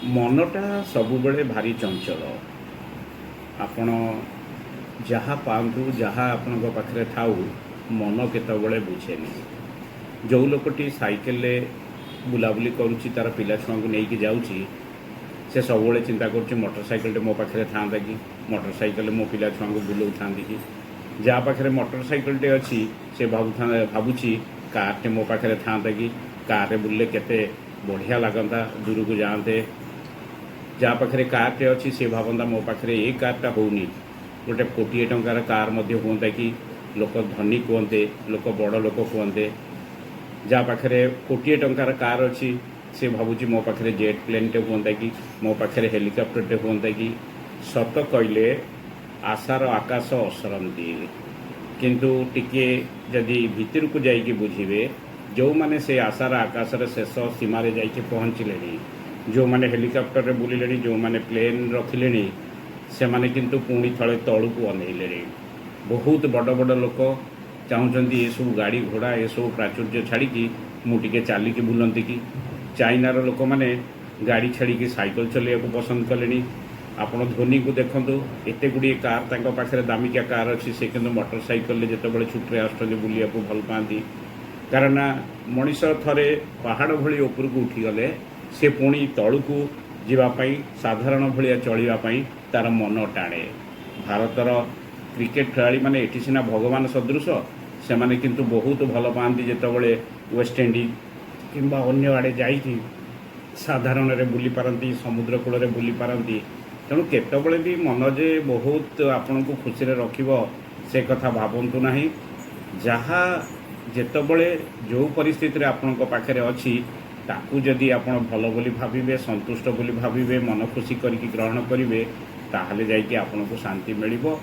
मनटा सबुबले भारी चंचल। आपण जहाँ पातु जहाँ आपण पाखे थाऊ मन केतबले बुझेनि। जो लोकटी साइकेल बुलाबुली करुच्ची तार पिला छुआ को लेकिन जाऊँगी से सब चिंता कर मोटरसाइकेल मो पाखे था कि मोटरसाइकेल मो पिला छुआ को बुलाऊ था कि जहाँ पाखे मोटरसाइकेल टे अच्छी से भावुची कार मो पाखे था कि कार बुले केते बढ़िया लगता दूर को जाते। जहाँ पाखे कारटे अच्छी से भावता मो पाखे ये कारटा होनी गोटे कोटी टंकार कार हाँ कि लोक धनी कहते लोक बड़ लोक कहते। जहाँ पाखे कोटी टंकार कार अच्छी से भावुची मो पाखे जेट प्लेनटे हाँ कि मो पाखे हेलिकप्टरटे हाँ कि सत कहले आशार आकाश असरती किंतु टिके जदि भितर को जाइए बुझे जो मैंने से आशार आकाश शेष सीमार जा पहुँचले जो मैंने हेलिकप्टर रे बुलिले जो मैंने प्लेन रखिले से माने किंतु पुणी थले तलू को अनैले। बहुत बड़ बड़ लोक चाहते ये सब गाड़ी घोड़ा ये सब प्राचुर्य छाड़ी मुझे चलिकी बुलती कि चाइनार लोक मैंने गाड़ी छाड़ी साइकिल चलैया पसंद कले। आपण धोनी को देखु एत गुड़िए कार पाखे दामिकिया कार अच्छी से किंतु मोटरसाइकेल जिते छुट्टे आसुँच बुलिया भल पाती कारण मनीष थरे पहाड़ भली ऊपर को उठीगले से पुणी तलू को जीवाई साधारण भाया चलवाई तार मन टाणे। भारतर क्रिकेट खेलाड़ी माने एटी सीना भगवान सदृश से माने किंतु बहुत भल पाती जितेबले वेस्टइंडीज किंबा अन्य आड़े जाइए साधारण रे बुली पारती समुद्र कूल रे बुली पारती। तेणु केतबले भी मन जे बहुत आपण को खुशी रे रखिबो से कथा भावंतु नाही। जहाँ जेतबले जो परिस्थिति रे आपण को पाखरे अछि ताकू जदि आपण भल बोली भाविबे संतुष्ट बोली भाविबे मन खुशी करिक ग्रहण करिवे ताहले जाइए आपन को शांति मिलिबो।